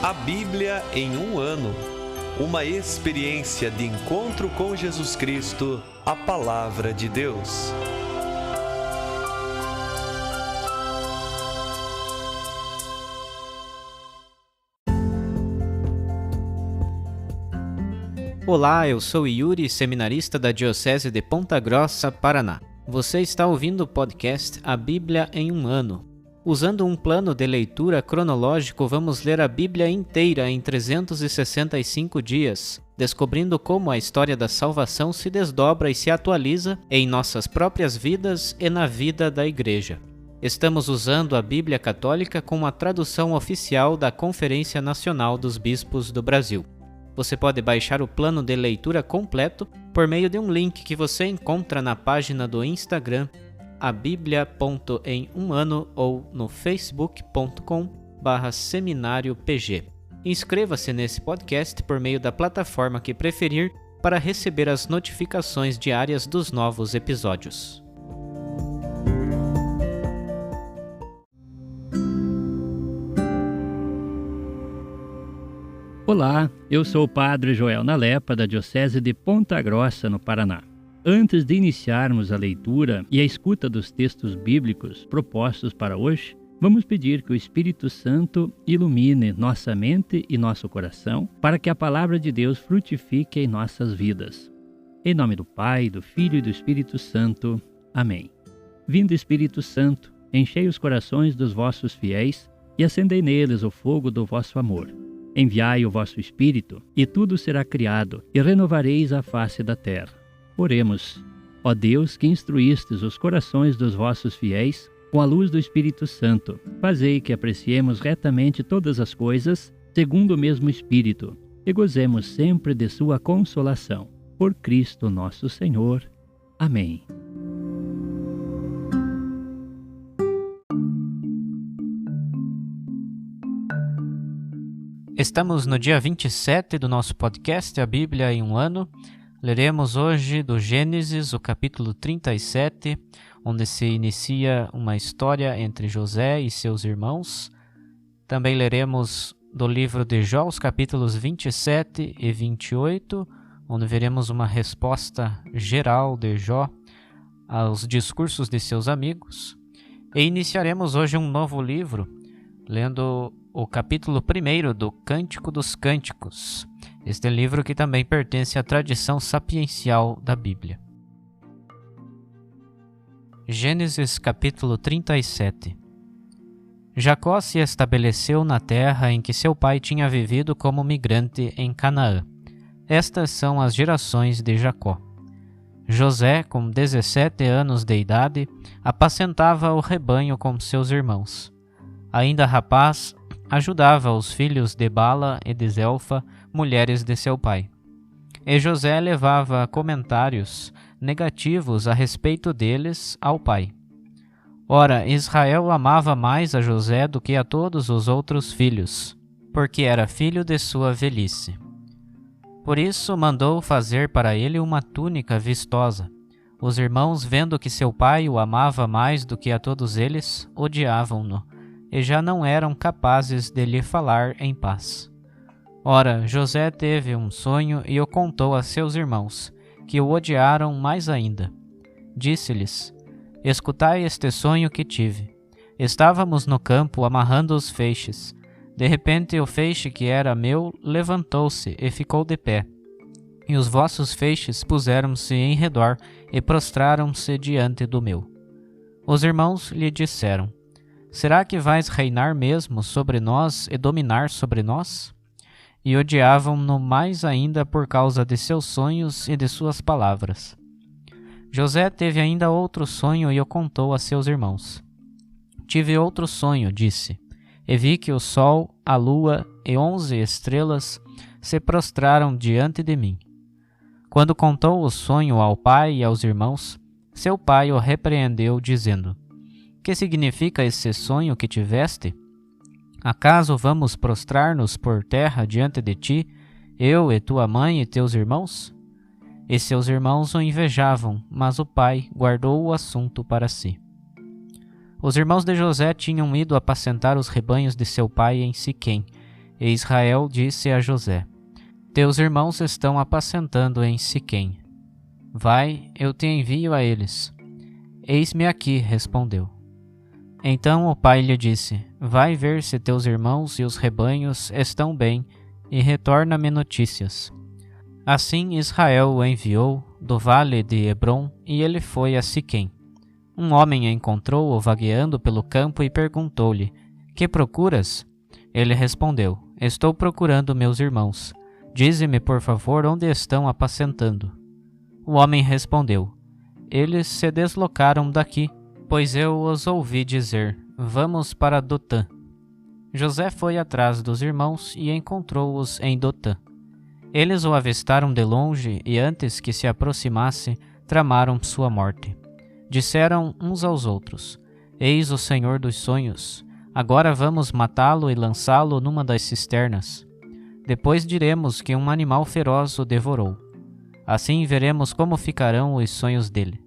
A Bíblia em um ano. Uma experiência de encontro com Jesus Cristo, a Palavra de Deus. Olá, eu sou Yuri, seminarista da Diocese de Ponta Grossa, Paraná. Você está ouvindo o podcast A Bíblia em um ano. Usando um plano de leitura cronológico, vamos ler a Bíblia inteira em 365 dias, descobrindo como a história da salvação se desdobra e se atualiza em nossas próprias vidas e na vida da Igreja. Estamos usando a Bíblia Católica com a tradução oficial da Conferência Nacional dos Bispos do Brasil. Você pode baixar o plano de leitura completo por meio de um link que você encontra na página do Instagram abiblia.emumano ou no facebook.com/seminariopg. Inscreva-se nesse podcast por meio da plataforma que preferir para receber as notificações diárias dos novos episódios. Olá, eu sou o Padre Joel Nalepa, da Diocese de Ponta Grossa, no Paraná. Antes de iniciarmos a leitura e a escuta dos textos bíblicos propostos para hoje, vamos pedir que o Espírito Santo ilumine nossa mente e nosso coração para que a Palavra de Deus frutifique em nossas vidas. Em nome do Pai, do Filho e do Espírito Santo. Amém. Vindo Espírito Santo, enchei os corações dos vossos fiéis e acendei neles o fogo do vosso amor. Enviai o vosso Espírito, e tudo será criado, e renovareis a face da terra. Oremos. Ó Deus, que instruístes os corações dos vossos fiéis com a luz do Espírito Santo, fazei que apreciemos retamente todas as coisas, segundo o mesmo Espírito, e gozemos sempre de sua consolação. Por Cristo nosso Senhor. Amém. Estamos no dia 27 do nosso podcast A Bíblia em um ano. Leremos hoje do Gênesis, o capítulo 37, onde se inicia uma história entre José e seus irmãos. Também leremos do livro de Jó, os capítulos 27 e 28, onde veremos uma resposta geral de Jó aos discursos de seus amigos. E iniciaremos hoje um novo livro, lendo o capítulo 1 do Cântico dos Cânticos, este livro que também pertence à tradição sapiencial da Bíblia. Gênesis capítulo 37. Jacó se estabeleceu na terra em que seu pai tinha vivido como migrante em Canaã. Estas são as gerações de Jacó. José, com 17 anos de idade, apacentava o rebanho com seus irmãos. Ainda rapaz, ajudava os filhos de Bala e de Zelfa, mulheres de seu pai. E José levava comentários negativos a respeito deles ao pai. Ora, Israel amava mais a José do que a todos os outros filhos, porque era filho de sua velhice. Por isso mandou fazer para ele uma túnica vistosa. Os irmãos, vendo que seu pai o amava mais do que a todos eles, odiavam-no, e já não eram capazes de lhe falar em paz. Ora, José teve um sonho e o contou a seus irmãos, que o odiaram mais ainda. Disse-lhes: Escutai este sonho que tive. Estávamos no campo amarrando os feixes. De repente o feixe que era meu levantou-se e ficou de pé. E os vossos feixes puseram-se em redor e prostraram-se diante do meu. Os irmãos lhe disseram: Será que vais reinar mesmo sobre nós e dominar sobre nós? E odiavam-no mais ainda por causa de seus sonhos e de suas palavras. José teve ainda outro sonho e o contou a seus irmãos. Tive outro sonho, disse, e vi que o sol, a lua e 11 estrelas se prostraram diante de mim. Quando contou o sonho ao pai e aos irmãos, seu pai o repreendeu, dizendo: Que significa esse sonho que tiveste? Acaso vamos prostrar-nos por terra diante de ti, eu e tua mãe e teus irmãos? E seus irmãos o invejavam, mas o pai guardou o assunto para si. Os irmãos de José tinham ido apacentar os rebanhos de seu pai em Siquém, E Israel disse a José: Teus irmãos estão apacentando em Siquém. Vai, eu te envio a eles. Eis-me aqui, respondeu. Então o pai lhe disse: Vai ver se teus irmãos e os rebanhos estão bem, e retorna-me notícias. Assim Israel o enviou do vale de Hebrom, e ele foi a Siquém. Um homem encontrou-o vagueando pelo campo e perguntou-lhe: Que procuras? Ele respondeu: Estou procurando meus irmãos. Dize-me, por favor, onde estão apacentando. O homem respondeu: Eles se deslocaram daqui, pois eu os ouvi dizer: Vamos para Dotã. José foi atrás dos irmãos e encontrou-os em Dotã. Eles o avistaram de longe e, antes que se aproximasse, tramaram sua morte. Disseram uns aos outros: Eis o Senhor dos sonhos. Agora vamos matá-lo e lançá-lo numa das cisternas. Depois diremos que um animal feroz o devorou. Assim veremos como ficarão os sonhos dele.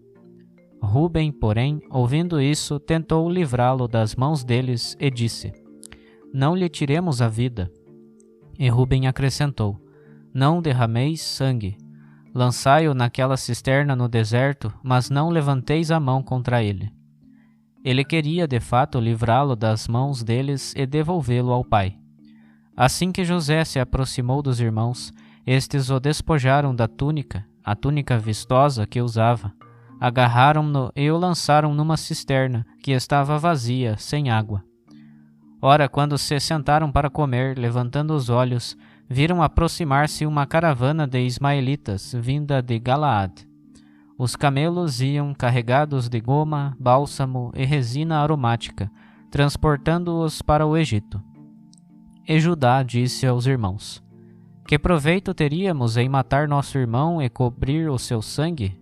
Rúben, porém, ouvindo isso, tentou livrá-lo das mãos deles e disse: Não lhe tiremos a vida. E Rúben acrescentou: Não derrameis sangue. Lançai-o naquela cisterna no deserto, mas não levanteis a mão contra ele. Ele queria, de fato, livrá-lo das mãos deles e devolvê-lo ao pai. Assim que José se aproximou dos irmãos, estes o despojaram da túnica, a túnica vistosa que usava, agarraram-no e o lançaram numa cisterna que estava vazia, sem água. Ora, quando se sentaram para comer, levantando os olhos, viram aproximar-se uma caravana de ismaelitas vinda de Galaad. Os camelos iam carregados de goma, bálsamo e resina aromática, transportando-os para o Egito. E Judá disse aos irmãos: Que proveito teríamos em matar nosso irmão e cobrir o seu sangue?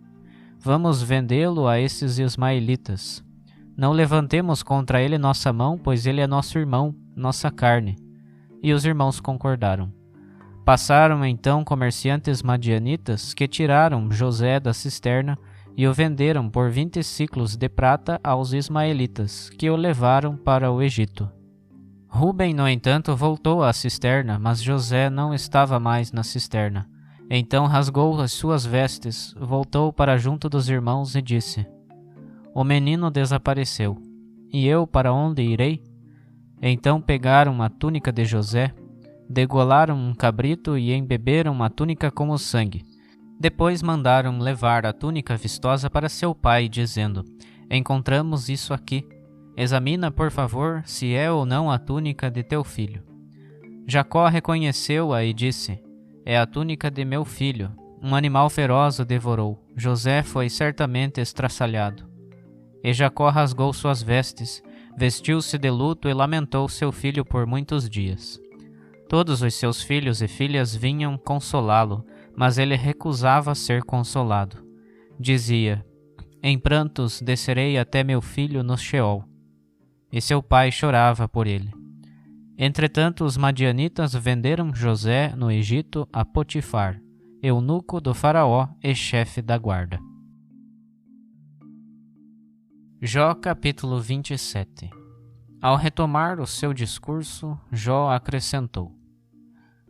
Vamos vendê-lo a esses ismaelitas. Não levantemos contra ele nossa mão, pois ele é nosso irmão, nossa carne. E os irmãos concordaram. Passaram então comerciantes madianitas que tiraram José da cisterna e o venderam por 20 siclos de prata aos ismaelitas, que o levaram para o Egito. Rúben, no entanto, voltou à cisterna, mas José não estava mais na cisterna. Então rasgou as suas vestes, voltou para junto dos irmãos e disse: O menino desapareceu. E eu para onde irei? Então pegaram a túnica de José, degolaram um cabrito e embeberam a túnica com o sangue. Depois mandaram levar a túnica vistosa para seu pai, dizendo: Encontramos isso aqui. Examina, por favor, se é ou não a túnica de teu filho. Jacó reconheceu-a e disse: É a túnica de meu filho. Um animal feroz o devorou. José foi certamente estraçalhado. E Jacó rasgou suas vestes, vestiu-se de luto e lamentou seu filho por muitos dias. Todos os seus filhos e filhas vinham consolá-lo, mas ele recusava ser consolado. Dizia: Em prantos descerei até meu filho no Sheol. E seu pai chorava por ele. Entretanto, os madianitas venderam José no Egito a Potifar, eunuco do faraó e chefe da guarda. Jó capítulo 27. Ao retomar o seu discurso, Jó acrescentou: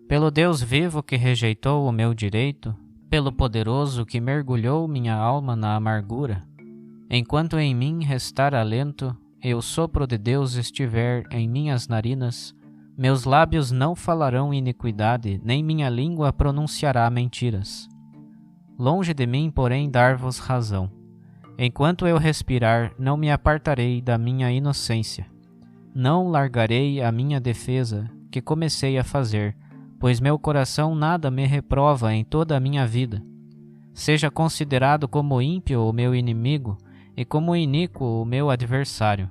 Pelo Deus vivo que rejeitou o meu direito, pelo poderoso que mergulhou minha alma na amargura, enquanto em mim restar alento e o sopro de Deus estiver em minhas narinas, meus lábios não falarão iniquidade, nem minha língua pronunciará mentiras. Longe de mim, porém, dar-vos razão. Enquanto eu respirar, não me apartarei da minha inocência. Não largarei a minha defesa, que comecei a fazer, pois meu coração nada me reprova em toda a minha vida. Seja considerado como ímpio o meu inimigo, e como iníquo o meu adversário.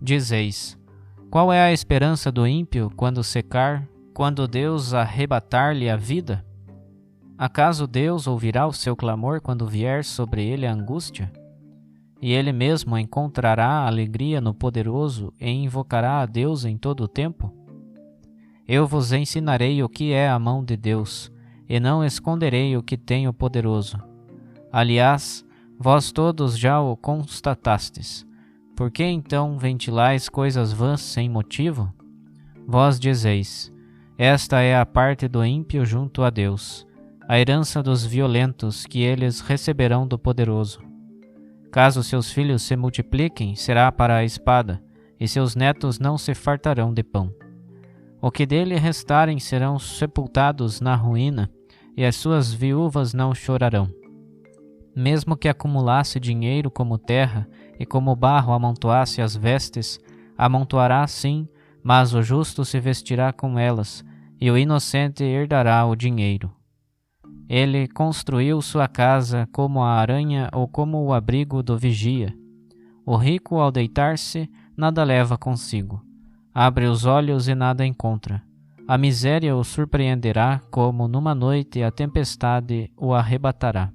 Dizeis: Qual é a esperança do ímpio quando secar, quando Deus arrebatar-lhe a vida? Acaso Deus ouvirá o seu clamor quando vier sobre ele a angústia? E ele mesmo encontrará alegria no poderoso e invocará a Deus em todo o tempo? Eu vos ensinarei o que é a mão de Deus, e não esconderei o que tem o poderoso. Aliás, vós todos já o constatastes. Por que então ventilais coisas vãs sem motivo? Vós dizeis: Esta é a parte do ímpio junto a Deus, a herança dos violentos que eles receberão do Poderoso. Caso seus filhos se multipliquem, será para a espada, e seus netos não se fartarão de pão. O que dele restarem serão sepultados na ruína, e as suas viúvas não chorarão. Mesmo que acumulasse dinheiro como terra, e como barro amontoasse as vestes, amontoará sim, mas o justo se vestirá com elas, e o inocente herdará o dinheiro. Ele construiu sua casa como a aranha ou como o abrigo do vigia. O rico, ao deitar-se, nada leva consigo. Abre os olhos e nada encontra. A miséria o surpreenderá como numa noite a tempestade o arrebatará.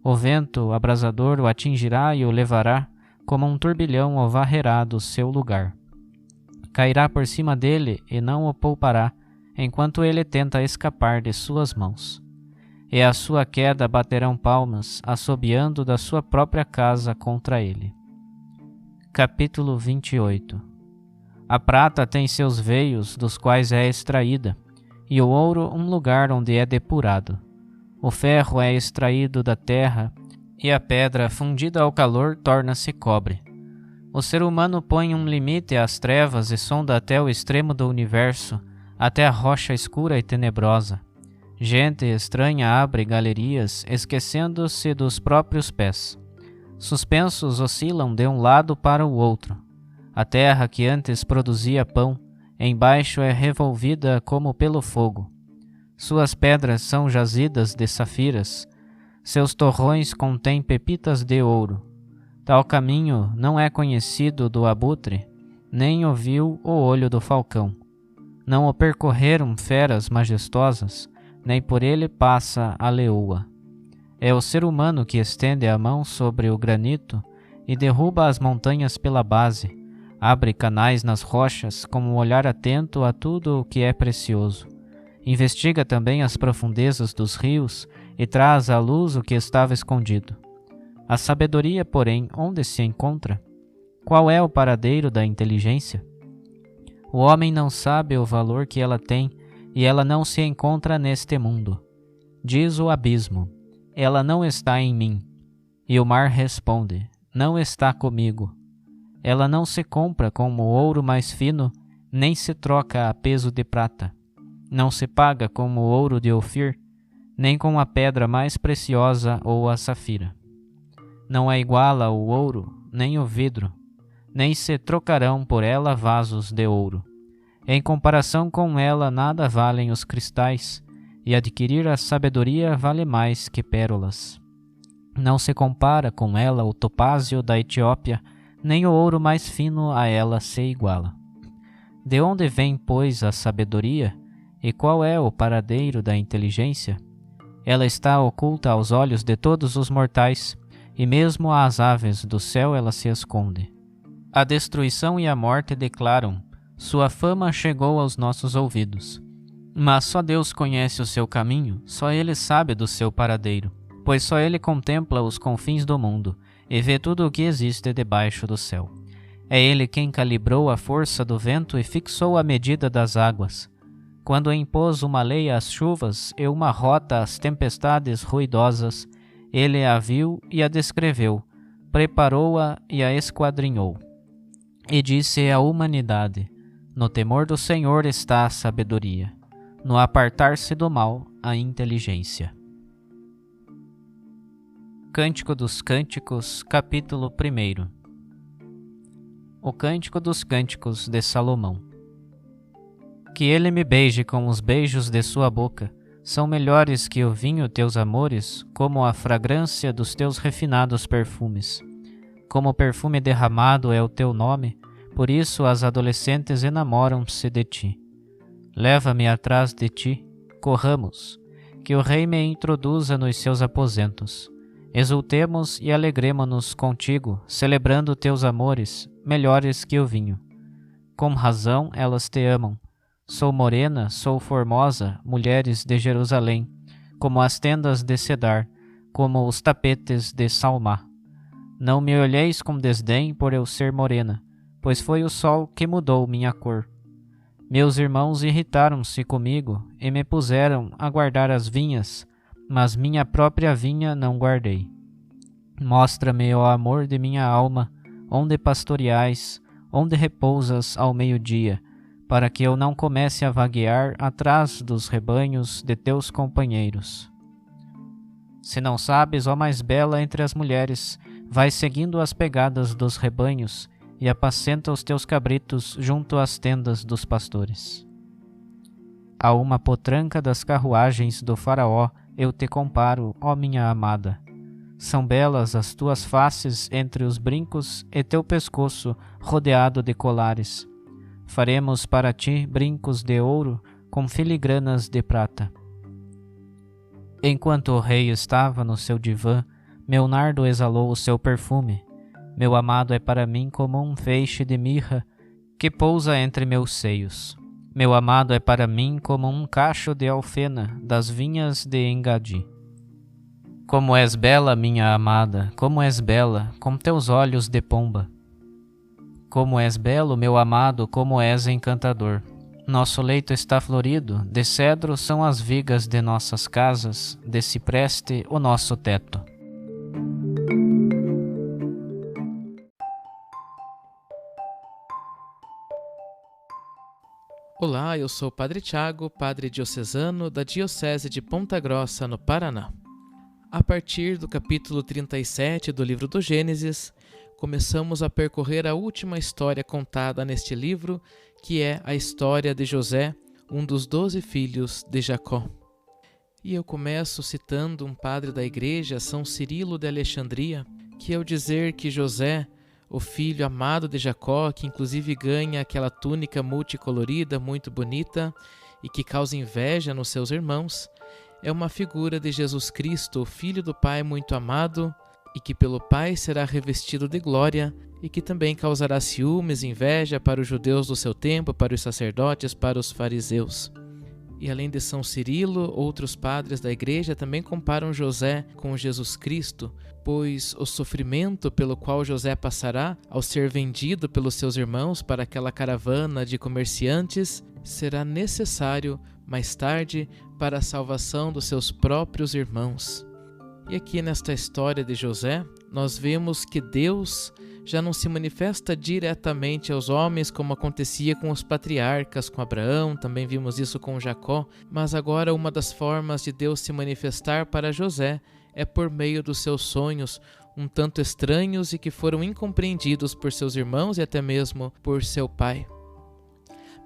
O vento abrasador o atingirá e o levará, como um turbilhão o varrerá do seu lugar. Cairá por cima dele e não o poupará, enquanto ele tenta escapar de suas mãos. E à sua queda baterão palmas, assobiando da sua própria casa contra ele. Capítulo 28. A prata tem seus veios, dos quais é extraída, e o ouro um lugar onde é depurado. O ferro é extraído da terra, e a pedra, fundida ao calor, torna-se cobre. O ser humano põe um limite às trevas e sonda até o extremo do universo, até a rocha escura e tenebrosa. Gente estranha abre galerias, esquecendo-se dos próprios pés. Suspensos oscilam de um lado para o outro. A terra que antes produzia pão, embaixo é revolvida como pelo fogo. Suas pedras são jazidas de safiras, seus torrões contêm pepitas de ouro. Tal caminho não é conhecido do abutre, nem o viu o olho do falcão. Não o percorreram feras majestosas, nem por ele passa a leoa. É o ser humano que estende a mão sobre o granito e derruba as montanhas pela base, abre canais nas rochas com um olhar atento a tudo o que é precioso. Investiga também as profundezas dos rios e traz à luz o que estava escondido. A sabedoria, porém, onde se encontra? Qual é o paradeiro da inteligência? O homem não sabe o valor que ela tem, e ela não se encontra neste mundo. Diz o abismo: ela não está em mim. E o mar responde: não está comigo. Ela não se compra com o ouro mais fino, nem se troca a peso de prata. Não se paga com o ouro de Ofir, nem com a pedra mais preciosa ou a safira. Não a iguala o ouro, nem o vidro, nem se trocarão por ela vasos de ouro. Em comparação com ela nada valem os cristais, e adquirir a sabedoria vale mais que pérolas. Não se compara com ela o topázio da Etiópia, nem o ouro mais fino a ela se iguala. De onde vem, pois, a sabedoria, e qual é o paradeiro da inteligência? Ela está oculta aos olhos de todos os mortais, e mesmo às aves do céu ela se esconde. A destruição e a morte declaram: sua fama chegou aos nossos ouvidos. Mas só Deus conhece o seu caminho, só Ele sabe do seu paradeiro, pois só Ele contempla os confins do mundo e vê tudo o que existe debaixo do céu. É Ele quem calibrou a força do vento e fixou a medida das águas. Quando impôs uma lei às chuvas e uma rota às tempestades ruidosas, Ele a viu e a descreveu, preparou-a e a esquadrinhou. E disse à humanidade: no temor do Senhor está a sabedoria, no apartar-se do mal, a inteligência. Cântico dos Cânticos, capítulo 1. O Cântico dos Cânticos de Salomão. Que ele me beije com os beijos de sua boca, são melhores que o vinho teus amores, como a fragrância dos teus refinados perfumes. Como perfume derramado é o teu nome, por isso as adolescentes enamoram-se de ti. Leva-me atrás de ti, corramos, que o rei me introduza nos seus aposentos. Exultemos e alegremo-nos contigo, celebrando teus amores, melhores que o vinho. Com razão elas te amam. Sou morena, sou formosa, mulheres de Jerusalém, como as tendas de Cedar, como os tapetes de Salmá. Não me olheis com desdém por eu ser morena, pois foi o sol que mudou minha cor. Meus irmãos irritaram-se comigo e me puseram a guardar as vinhas, mas minha própria vinha não guardei. Mostra-me, ó amor de minha alma, onde pastoreais, onde repousas ao meio-dia, para que eu não comece a vaguear atrás dos rebanhos de teus companheiros. Se não sabes, ó mais bela entre as mulheres, vai seguindo as pegadas dos rebanhos e apacenta os teus cabritos junto às tendas dos pastores. A uma potranca das carruagens do faraó eu te comparo, ó minha amada. São belas as tuas faces entre os brincos e teu pescoço rodeado de colares. Faremos para ti brincos de ouro com filigranas de prata. Enquanto o rei estava no seu divã, meu nardo exalou o seu perfume. Meu amado é para mim como um feixe de mirra que pousa entre meus seios. Meu amado é para mim como um cacho de alfena das vinhas de Engadi. Como és bela, minha amada, como és bela, com teus olhos de pomba. Como és belo, meu amado, como és encantador. Nosso leito está florido, de cedro são as vigas de nossas casas, de cipreste o nosso teto. Olá, eu sou o Padre Tiago, padre diocesano da Diocese de Ponta Grossa, no Paraná. A partir do capítulo 37 do livro do Gênesis, começamos a percorrer a última história contada neste livro, que é a história de José, um dos 12 filhos de Jacó. E eu começo citando um padre da igreja, São Cirilo de Alexandria, que ao dizer que José, o filho amado de Jacó, que inclusive ganha aquela túnica multicolorida, muito bonita, e que causa inveja nos seus irmãos, é uma figura de Jesus Cristo, o Filho do Pai muito amado, e que pelo Pai será revestido de glória, e que também causará ciúmes e inveja para os judeus do seu tempo, para os sacerdotes, para os fariseus. E além de São Cirilo, outros padres da igreja também comparam José com Jesus Cristo, pois o sofrimento pelo qual José passará ao ser vendido pelos seus irmãos para aquela caravana de comerciantes será necessário mais tarde para a salvação dos seus próprios irmãos. E aqui nesta história de José, nós vemos que Deus já não se manifesta diretamente aos homens como acontecia com os patriarcas, com Abraão, também vimos isso com Jacó, mas agora uma das formas de Deus se manifestar para José é por meio dos seus sonhos, um tanto estranhos e que foram incompreendidos por seus irmãos e até mesmo por seu pai.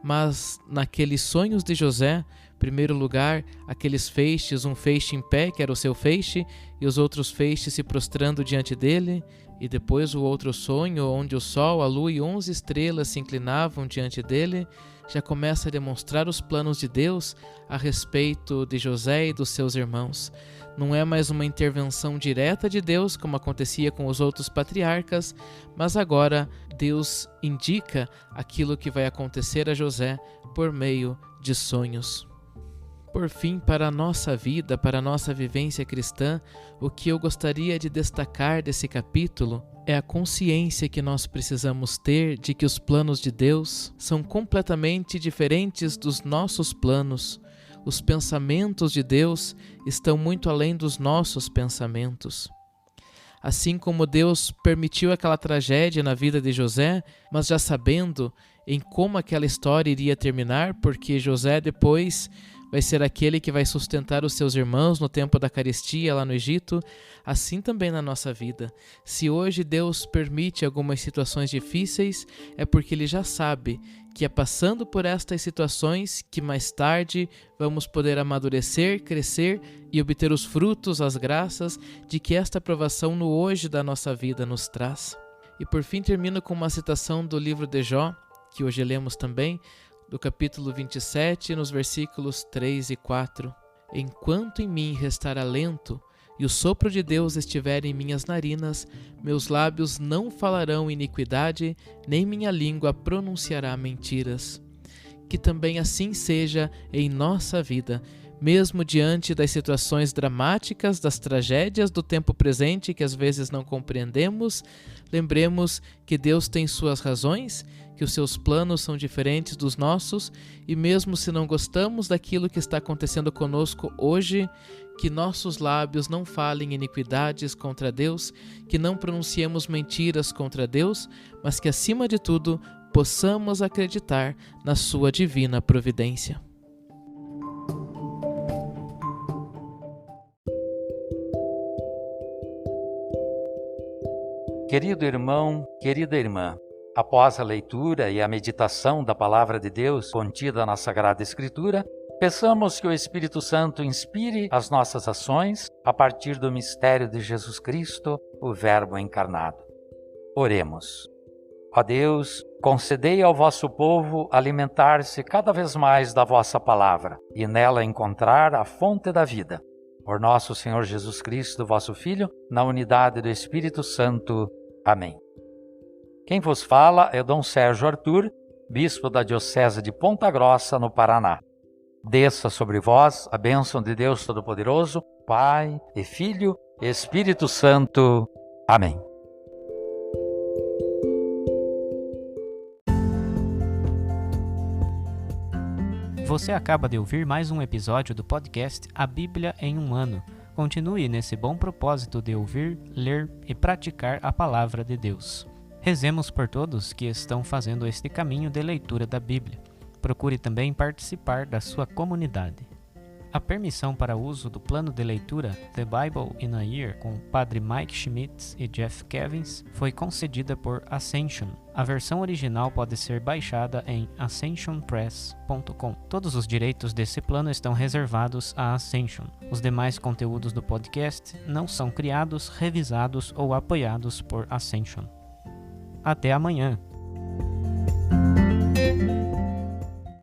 Mas naqueles sonhos de José, em primeiro lugar, aqueles feixes, um feixe em pé, que era o seu feixe, e os outros feixes se prostrando diante dele, e depois o outro sonho, onde o sol, a lua e 11 estrelas se inclinavam diante dele, já começa a demonstrar os planos de Deus a respeito de José e dos seus irmãos. Não é mais uma intervenção direta de Deus, como acontecia com os outros patriarcas, mas agora Deus indica aquilo que vai acontecer a José por meio de sonhos. Por fim, para a nossa vida, para a nossa vivência cristã, o que eu gostaria de destacar desse capítulo é a consciência que nós precisamos ter de que os planos de Deus são completamente diferentes dos nossos planos. Os pensamentos de Deus estão muito além dos nossos pensamentos. Assim como Deus permitiu aquela tragédia na vida de José, mas já sabendo em como aquela história iria terminar, porque José depois vai ser aquele que vai sustentar os seus irmãos no tempo da carestia lá no Egito, assim também na nossa vida. Se hoje Deus permite algumas situações difíceis, é porque Ele já sabe que é passando por estas situações que mais tarde vamos poder amadurecer, crescer e obter os frutos, as graças de que esta provação no hoje da nossa vida nos traz. E por fim termino com uma citação do livro de Jó, que hoje lemos também, do capítulo 27, nos versículos 3 e 4. Enquanto em mim restar alento e o sopro de Deus estiver em minhas narinas, meus lábios não falarão iniquidade, nem minha língua pronunciará mentiras. Que também assim seja em nossa vida. Mesmo diante das situações dramáticas, das tragédias do tempo presente que às vezes não compreendemos, lembremos que Deus tem suas razões, que os seus planos são diferentes dos nossos, e mesmo se não gostamos daquilo que está acontecendo conosco hoje, que nossos lábios não falem iniquidades contra Deus, que não pronunciemos mentiras contra Deus, mas que acima de tudo possamos acreditar na sua divina providência. Querido irmão, querida irmã, após a leitura e a meditação da Palavra de Deus contida na Sagrada Escritura, peçamos que o Espírito Santo inspire as nossas ações a partir do mistério de Jesus Cristo, o Verbo encarnado. Oremos. Ó Deus, concedei ao vosso povo alimentar-se cada vez mais da vossa palavra e nela encontrar a fonte da vida. Por nosso Senhor Jesus Cristo, vosso Filho, na unidade do Espírito Santo. Amém. Quem vos fala é Dom Sérgio Arthur, bispo da Diocese de Ponta Grossa, no Paraná. Desça sobre vós a bênção de Deus Todo-Poderoso, Pai e Filho e Espírito Santo. Amém. Você acaba de ouvir mais um episódio do podcast A Bíblia em um Ano. Continue nesse bom propósito de ouvir, ler e praticar a Palavra de Deus. Rezemos por todos que estão fazendo este caminho de leitura da Bíblia. Procure também participar da sua comunidade. A permissão para uso do plano de leitura The Bible in a Year com o Padre Mike Schmitz e Jeff Kevins foi concedida por Ascension. A versão original pode ser baixada em ascensionpress.com. Todos os direitos desse plano estão reservados à Ascension. Os demais conteúdos do podcast não são criados, revisados ou apoiados por Ascension. Até amanhã!